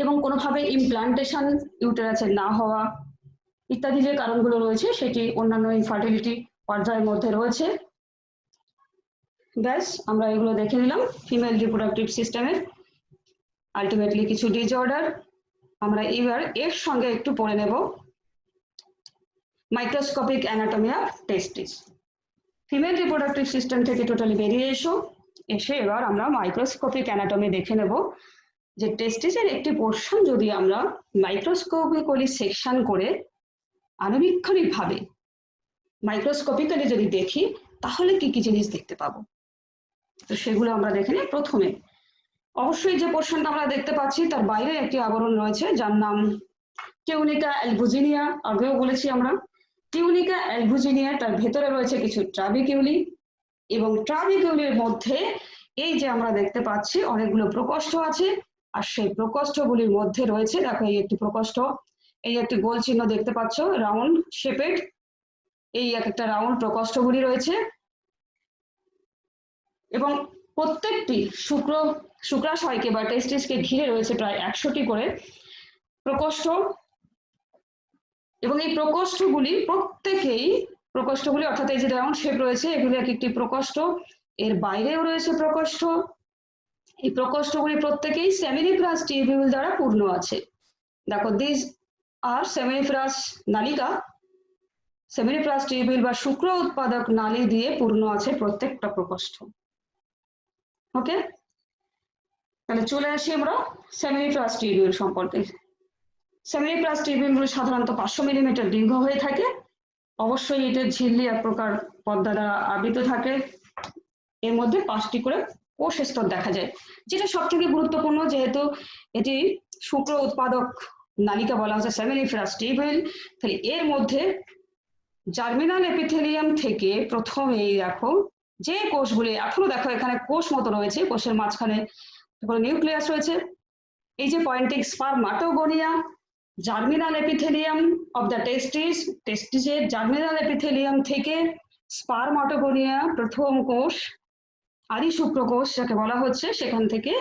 এবং কোনোভাবে ইমপ্লান্টেশন ইউটেরাসের না হওয়া ইত্যাদি যে কারণগুলো রয়েছে সেটি অন্যান্য ইনফার্টিলিটি পর্যায়ের মধ্যে রয়েছে। ব্যাস আমরা এগুলো দেখে নিলাম ফিমেল রিপ্রোডাক্টিভ সিস্টেমের আলটিমেটলি কিছু ডিসঅর্ডার। আমরা এবার এর সঙ্গে একটু পড়ে নেব microscopic anatomy of testis. Female reproductive system থেকে টোটালি বেরিয়ে এসে এবার আমরা মাইক্রোস্কোপিক অ্যানাটমি দেখে নেব, যে টেস্টিসের একটি পোর্শন যদি আমরা মাইক্রোস্কোপিক্যালি সেকশন করে আনুবীক্ষণিকভাবে মাইক্রোস্কোপিক্যালি যদি দেখি তাহলে কি কি জিনিস দেখতে পাবো, তো সেগুলো আমরা দেখে নিই। প্রথমে অবশ্যই যে পোর্শনটা আমরা দেখতে পাচ্ছি তার বাইরে একটি আবরণ রয়েছে যার নাম টিউনিকা অ্যালবুজিনিয়া, আগেও বলেছি আমরা টিউনিকা অ্যালবুজিনিয়া, তার ভেতরে রয়েছে কিছু ট্রাবিকিউলি এবং ট্রাবিকিউলির মধ্যে এই যে আমরা দেখতে পাচ্ছি অনেকগুলো প্রকোষ্ঠ আছে, আর সেই প্রকোষ্ঠগুলির মধ্যে রয়েছে, দেখো এই একটি প্রকোষ্ঠ, এই একটি গোল চিহ্ন দেখতে পাচ্ছ রাউন্ড শেপেড, এই এক একটা রাউন্ড প্রকোষ্ঠগুলি রয়েছে এবং প্রত্যেকটি শুক্রাশয়কে বা টেস্টিসকে ঘিরে রয়েছে প্রায় 100টি করে প্রকোষ্ঠ এবং এই প্রকোষ্ঠগুলি প্রকোষ্ঠগুলি অর্থাৎ এই যে রাউন্ড শেপ রয়েছে এগুলি এক একটি প্রকোষ্ঠ, এর বাইরেও রয়েছে প্রকোষ্ঠ। এই প্রকোষ্ঠগুলি প্রত্যেকেই সেমিনিফারাস টিউবিউল দ্বারা পূর্ণ আছে। দেখো দিস আর সেমিনিফারাস নালিকা, সেমিনিফারাস টিউবিউল বা শুক্র উৎপাদক নালী দিয়ে পূর্ণ আছে প্রত্যেকটা প্রকোষ্ঠ। ওকে, তাহলে চলে আসি আমরা সেমিনিফারাস টিউবিউল সম্পর্কে। সেমিনিফারাস টিউবিউলগুলো সাধারণত 500 মিলিমিটার দীর্ঘ হয়ে থাকে, অবশ্যই এটার ঝিল্লি এক প্রকার পর্দা দ্বারা আবৃত থাকে, এর মধ্যে 5টি করে কোষ স্তর দেখা যায়, যেটা সব থেকে গুরুত্বপূর্ণ যেহেতু এটি শুক্র উৎপাদক নালিকা বলা হচ্ছে সেমিনিফারাস টিউবিউল, তাহলে এর মধ্যে জার্মিনাল এপিথেলিয়াম থেকে প্রথমেই দেখো যে কোষগুলি এখনো দেখো এখানে কোষ মতো রয়েছে, কোষের মাঝখানে তারপরে নিউক্লিয়াস রয়েছে। এই যে পয়েন্টিক spermatogonia, germinal epithelium of the testis, টেস্টিসের জার্মিনাল এপিথেলিয়াম থেকে স্পারমাটোগোনিয়া প্রথম কোষ, আদি শুক্রকোষ যাকে বলা হচ্ছে, সেখান থেকে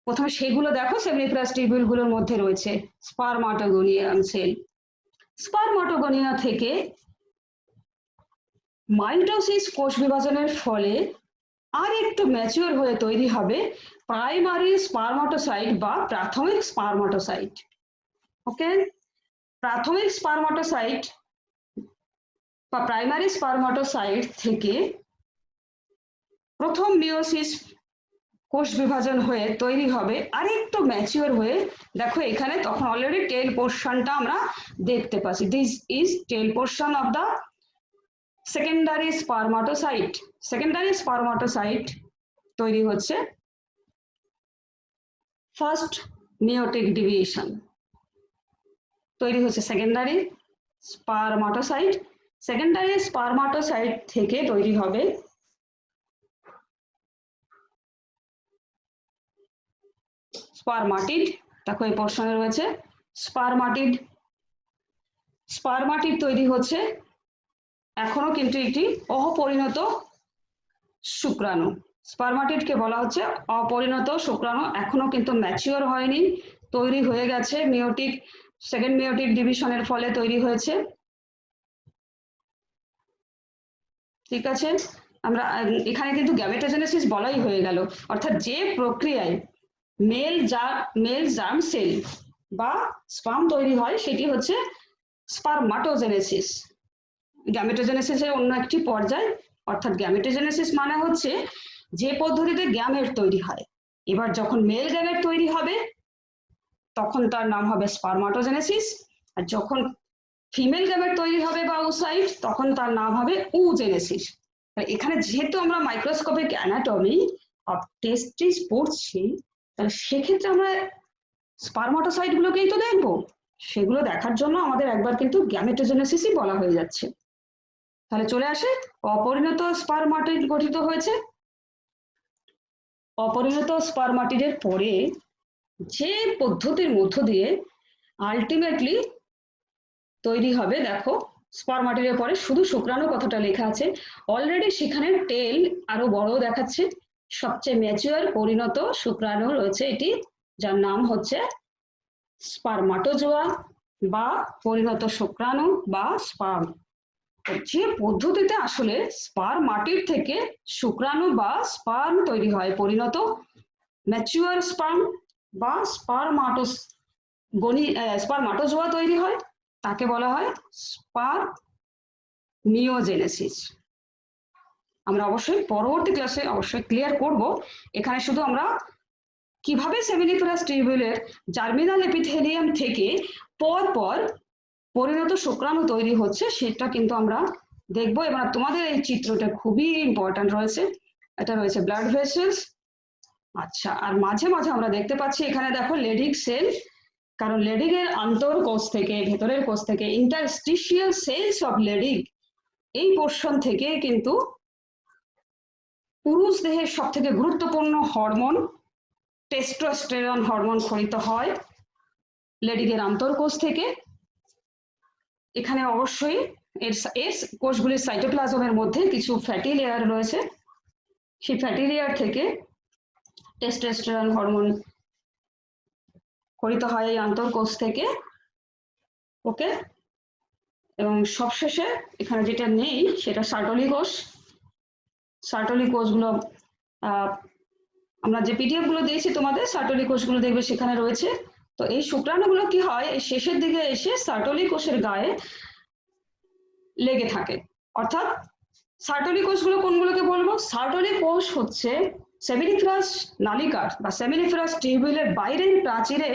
প্রথমে সেগুলো দেখো সেমিনিফেরাস টিউবিউল গুলোর মধ্যে রয়েছে স্পারমাটোগোনিয়াম সেল। স্পারমাটোগোনিয়া থেকে মাইটোসিস কোষ বিভাজনের ফলে আর একটু ম্যাচিওর হয়ে তৈরি হবে প্রাইমারি স্পারমাটোসাইট বা প্রাথমিক স্পারমাটোসাইট। ওকে, প্রাথমিক স্পারমাটোসাইট বা প্রাইমারি স্পারমাটোসাইট থেকে প্রথম মিওসিস কোষ বিভাজন হয়ে তৈরি হবে আর একটু ম্যাচিওর হয়ে, দেখো এখানে তখন অলরেডি টেল পোর্শনটা আমরা দেখতে পাচ্ছি। This is tail portion of the secondary spermatocyte. Secondary spermatocyte তৈরি হচ্ছে ফার্স্ট মিওটিক ডিভিশন, তৈরি হচ্ছে সেকেন্ডারি স্পারমাটোসাইট। সেকেন্ডারি স্পারমাটোসাইট থেকে তৈরি হবে স্পারমাটিড। দেখো এই পোর্শনে রয়েছে স্পারমাটিড। স্পারমাটিড তৈরি হচ্ছে এখনো কিন্তু একটি অপরিণত শুক্রাণু। স্পারমাটিডকে বলা হচ্ছে অপরিণত শুক্রাণু, এখনো কিন্তু ম্যাচিওর হয়নি, তৈরি হয়ে গেছে মিওটিক, সেকেন্ড মিওটিক ডিভিশনের ফলে তৈরি হয়েছে। ঠিক আছে, আমরা এখানে কিন্তু গ্যামেটোজেনেসিস বলাই হয়ে গেল, অর্থাৎ যে প্রক্রিয়ায় মেল জার্ম সেল বা স্পার্ম তৈরি হয় সেটি হচ্ছে স্পারমাটোজেনেসিস। গ্যামেটোজেনেসিসের অন্য একটি পর্যায়, অর্থাৎ গ্যামেটোজেনেসিস মানে হচ্ছে যে পদ্ধতিতে গ্যামেট তৈরি হয়। এবার যখন মেল গ্যামেট তৈরি হবে তখন তার নাম হবে স্পারমাটোজেনেসিস, আর যখন ফিমেল গ্যামেট তৈরি হবে বা ওসাইট তখন তার নাম হবে ওজেনেসিস। এখানে যেহেতু আমরা মাইক্রোস্কোপিক অ্যানাটমি অফ টেস্টিস পড়ছি, তাহলে সেক্ষেত্রে আমরা স্পারমাটোসাইট গুলোকেই তো দেখবো, সেগুলো দেখার জন্য আমাদের একবার কিন্তু গ্যামেটোজেনেসিসই বলা হয়ে যাচ্ছে। তাহলে চলে আসে অপরিণত স্পারমাটিড গঠিত হয়েছে। অপরিণত স্পারমাটিডের পরে যে পদ্ধতির মধ্য দিয়ে আলটিমেটলি তৈরি হবে, দেখো স্পারমাটিডের পরে শুধু শুক্রাণু কথাটা লেখা আছে, অলরেডি সেখানে টেল আরো বড় দেখাচ্ছে। সবচেয়ে ম্যাচিওর পরিণত শুক্রাণু রয়েছে এটি, যার নাম হচ্ছে স্পারমাটোজোয়া বা পরিণত শুক্রাণু বা স্পার্ম। যে পদ্ধতিতে আসলে স্পারমাটিড থেকে শুক্রাণু বা স্পার্ম তৈরি হয়, পরিণত ম্যাচিওর স্পার্ম বা স্পারমাটোজোয়া তৈরি হয়, তাকে বলা হয় স্পারমিওজেনেসিস। আমরা অবশ্যই পরবর্তী ক্লাসে অবশ্যই ক্লিয়ার করব। এখানে শুধু আমরা কিভাবে সেমিনিফেরাস টিউবিউলের জার্মিনাল এপিথেলিয়াম থেকে পরপর পরিণত শুক্রাণু তৈরি হচ্ছে সেটা কিন্তু আমরা দেখবো। এবার তোমাদের এই চিত্রটা খুবই ইম্পর্ট্যান্ট রয়েছে, এটা রয়েছে ব্লাড ভেসেলস। আচ্ছা, আর মাঝে মাঝে আমরা দেখতে পাচ্ছি এখানে দেখো লেডিক সেল, কারণ লেডিক এর আন্তঃকোষ থেকে, ভেতরের কোষ থেকে, ইন্টারস্টিশিয়াল সেলস অফ লেডিক, এই পোর্শন থেকে কিন্তু পুরুষ দেহের সব থেকে গুরুত্বপূর্ণ হরমোন টেস্টোস্টেরন হরমোন ক্ষরিত হয় লেডিকের আন্তঃকোষ থেকে। এখানে অবশ্যই এর কোষগুলির সাইটোপ্লাজমের মধ্যে কিছু ফ্যাটি লেয়ার রয়েছে, সেই ফ্যাটি লেয়ার থেকে টেস্টোস্টেরন হরমোন ক্ষরিত হয় এই আন্তঃকোষ থেকে। ওকে, এবং সবশেষে এখানে যেটা নেই সেটা সার্টলি কোষ। সার্টলি কোষগুলো আমরা যে পিডিএফ গুলো দিয়েছি তোমাদের, সার্টলি কোষগুলো দেখবে সেখানে রয়েছে। তো এই শুক্রাণুগুলো কি হয়, এই শেষের দিকে এসে সার্টলি কোষের গায়ে লেগে থাকে। অর্থাৎ সার্টলি কোষগুলো কোনগুলোকে বলবো, সার্টলি কোষ হচ্ছে সেমিনিফেরাস নালিকার বা সেমিনিফেরাস টিউবিউলের বাইরের প্রাচীরে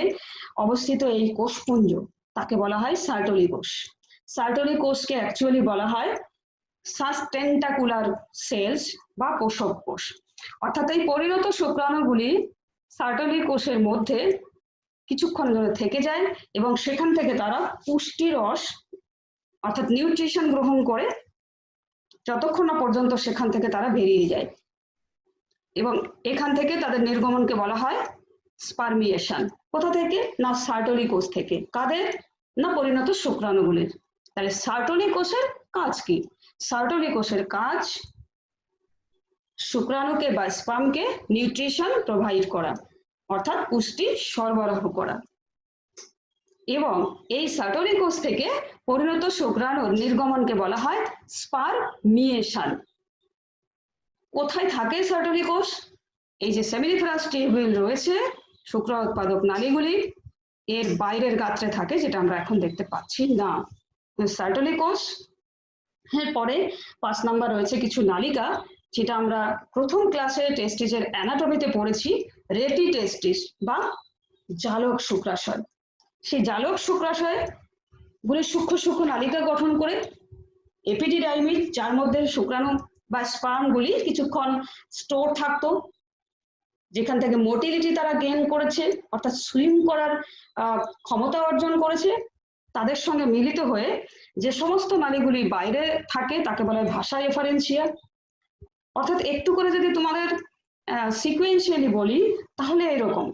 অবস্থিত এই কোষপুঞ্জ, তাকে বলা হয় সার্টলি কোষ। সার্টলি কোষকে অ্যাকচুয়ালি বলা হয় সাসটেন্টাকুলার সেলস বা পোষক কোষ। অর্থাৎ এই পরিণত শুক্রাণুগুলি সার্টলি কোষের মধ্যে কিছুক্ষণ ধরে থেকে যায় এবং সেখান থেকে তারা পুষ্টি রস অর্থাৎ নিউট্রিশন গ্রহণ করে যতক্ষণ না পর্যন্ত সেখান থেকে তারা বেরিয়ে যায়। এবং এখান থেকে তাদের নির্গমনকে বলা হয় স্পার্মিয়েশন। কোথা থেকে? না সার্টরি কোষ থেকে। কাদের? না পরিণত শুক্রাণুগুলির। তাহলে সার্টরি কোষের কাজ কি? সার্টরি কোষের কাজ শুক্রাণুকে বা স্পার্মকে নিউট্রিশন প্রোভাইড করা, অর্থাৎ পুষ্টি সরবরাহ করা। এবং এই সার্টরি কোষ থেকে পরিণত শুক্রাণুর নির্গমনকে বলা হয় স্পার্মিয়েশন। কোথায় থাকে সার্টরি কোষ? এই যে সেমিনিফেরাস টিউবিউল রয়েছে শুক্র উৎপাদক নালীগুলি, এর বাইরের গাত্রে থাকে, যেটা আমরা এখন দেখতে পাচ্ছি না। সার্টরি কোষ এর পরে 5 নাম্বার রয়েছে কিছু নালিকা, যেটা আমরা প্রথম ক্লাসে টেস্টিসের অ্যানাটমিতে পড়েছি, রেটি টেস্টিস বা জালক শুক্রাশয়। সেই জালক শুক্রাশয় গুলি সূক্ষ্ম সূক্ষ্ম নালিকা গঠন করে এপিডিডাইমিস, যার মধ্যে শুক্রাণু বা স্পার্ম গুলি কিছুক্ষণ স্টোর থাকতো, যেখান থেকে মোটিলিটি তারা গেইন করেছে, অর্থাৎ সুইম করার ক্ষমতা অর্জন করেছে। তাদের সঙ্গে মিলিত হয়ে যে সমস্ত নালীগুলি বাইরে থাকে তাকে বলা হয় ভাষা এফারেন্সিয়া। অর্থাৎ একটু করে যদি তোমাদের সিকুয়েন্সিয়ালি বলি তাহলে এরকম,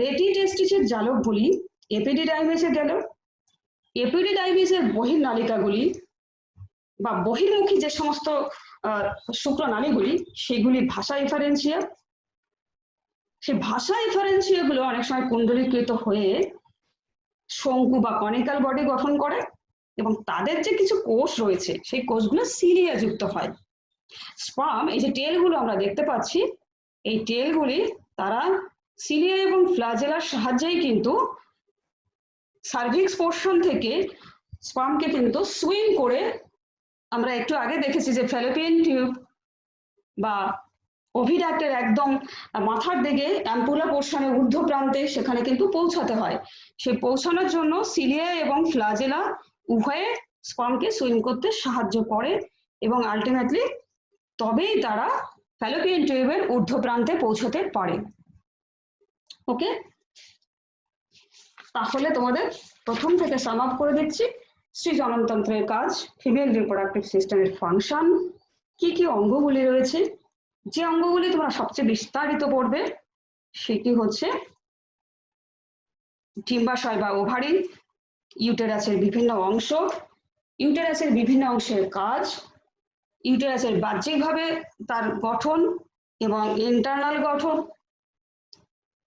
রেটি টেস্টিসের জালকগুলি এপিডিডাইমিসে গেল, এপিডিডাইমিসের বহির্নালিকাগুলি বা বহির্মুখী যে সমস্ত শুক্র নালীগুলি সেগুলি ভাষা এফারেন্সিয়া। সেই ভাষা এফারেন্সিয়া গুলো অনেক সময় কুণ্ডলীকৃত হয়ে শঙ্কু বা কনিক্যাল বডি গঠন করে, এবং তাদের যে কিছু কোষ রয়েছে সেই কোষগুলো সিলিয়া যুক্ত হয়। স্পার্ম, এই যে টেলগুলো আমরা দেখতে পাচ্ছি, এই টেলগুলি তারা সিলিয়া এবং ফ্লাজেলার সাহায্যেই কিন্তু সার্ভিক্স পোর্শন থেকে স্পার্মকে কিন্তু সুইং করে, আমরা একটু আগে দেখেছি যে ফ্যালোপিয়ান টিউব বা ওভিডাক্টের একদম মাথার দিকে অ্যাম্পুলা পোর্শনে ঊর্ধ্ব প্রান্তে সেখানে কিন্তু পৌঁছাতে হয়। সেই পৌঁছানোর জন্য সিলিয়া এবং ফ্লাজেলা উভয়ে স্পার্মকে সুইম করতে সাহায্য করে, এবং আলটিমেটলি তবেই তারা ফ্যালোপিয়ান টিউবের ঊর্ধ্ব প্রান্তে পৌঁছতে পারে। ওকে, তাহলে তোমাদের প্রথম থেকে সাম আপ করে দিচ্ছি। স্ত্রী জননতন্ত্রের কাজ, ফিমেল রিপ্রোডাক্টিভ সিস্টেমের ফাংশন, কি কি অঙ্গগুলি রয়েছে। যে অঙ্গগুলি তোমরা সবচেয়ে বিস্তারিত পড়বে সেটি হচ্ছে ডিম্বাশয় বা ওভারি, ইউটেরাসের বিভিন্ন অংশ, ইউটেরাসের বিভিন্ন অংশের কাজ, ইউটেরাসের বাহ্যিকভাবে তার গঠন এবং ইন্টারনাল গঠন,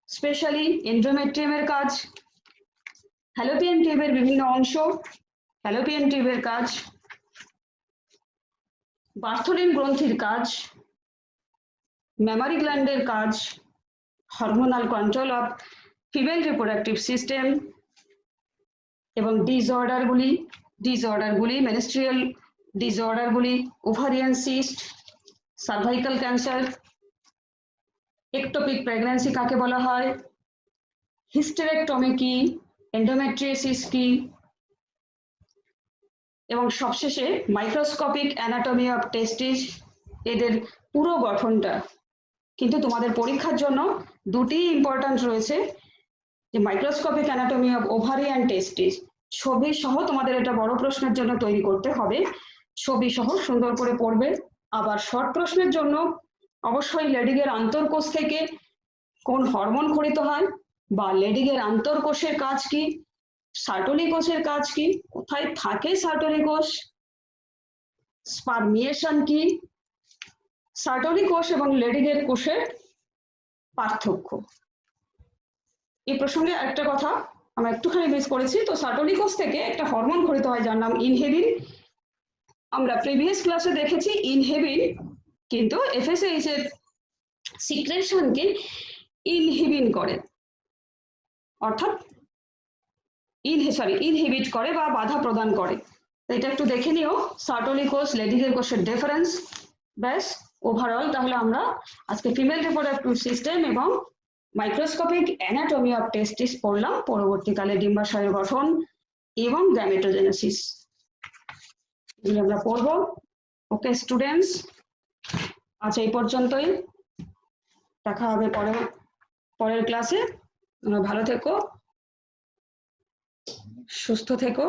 স্পেশালি এন্ডোমেট্রিয়ামের কাজ, ফ্যালোপিয়ান টিউবের বিভিন্ন অংশ, ফ্যালোপিয়ান টিউবের কাজ, বার্থোলিন গ্রন্থির কাজ, মেমারি গ্ল্যান্ডের কাজ, hormonal control of female reproductive system, এবং ডিসঅর্ডারগুলি মেনস্ট্রিয়াল ডিসঅর্ডারগুলি, ovarian cyst, cervical cancer, ectopic pregnancy কাকে বলা হয়, হিস্টেরেক্টমি কি, এন্ডোমেট্রিয়াসিস কি, এবং সবশেষে মাইক্রোস্কোপিক অ্যানাটমি অফ টেস্টিস, এদের পুরো গঠনটা। কিন্তু তোমাদের পরীক্ষার জন্য দুটি ইম্পর্ট্যান্ট রয়েছে, যে microscopic anatomy of ovary and testis, ছবি সহ তোমাদের এটা বড় প্রশ্নের জন্য তৈরি করতে হবে, ছবি সহ সুন্দর করে পড়বে। আবার শর্ট প্রশ্নের জন্য অবশ্যই লেডিগের আন্তঃকোষ থেকে কোন হরমোন খরিত হয়, বা লেডিগের আন্তঃকোষের কাজ কি, সার্টরি কোষের কাজ কি, কোথায় থাকে সার্টরি কোষ, স্পার্মিয়েশন কি, সার্টরি কোষ এবং লেডিগের কোষের পার্থক্য। এই প্রসঙ্গে একটা কথা আমরা একটুখানি মিস করেছি, তো সার্টরি কোষ থেকে একটা হরমোন খরিত হয় যার নাম ইনহেবিন। আমরা প্রিভিয়াস ক্লাসে দেখেছি ইনহেবিন কিন্তু এফএসএইচ এর সিক্রেশনকে ইনহিবিন করে, অর্থাৎ ইনহিবিট করে বা বাধা প্রদান করে। এটা একটু দেখে নিও, সার্টরি কোষ লেডিগের কোষের ডিফারেন্স। ব্যাস, ওভারঅল তাহলে আমরা আজকে ফিমেল রিপ্রোডাক্টিভ সিস্টেম এবং মাইক্রোস্কোপিক অ্যানাটমি অফ টেস্টিস পড়লাম, পরবর্তীকালে ডিম্বাশয়ের গঠন এবং গ্যামেটোজেনেসিস এগুলো আমরা পড়বো। ওকে স্টুডেন্টস, আজ এই পর্যন্তই, দেখা হবে পরের ক্লাসে। ভালো থেকো, সুস্থ থেকো।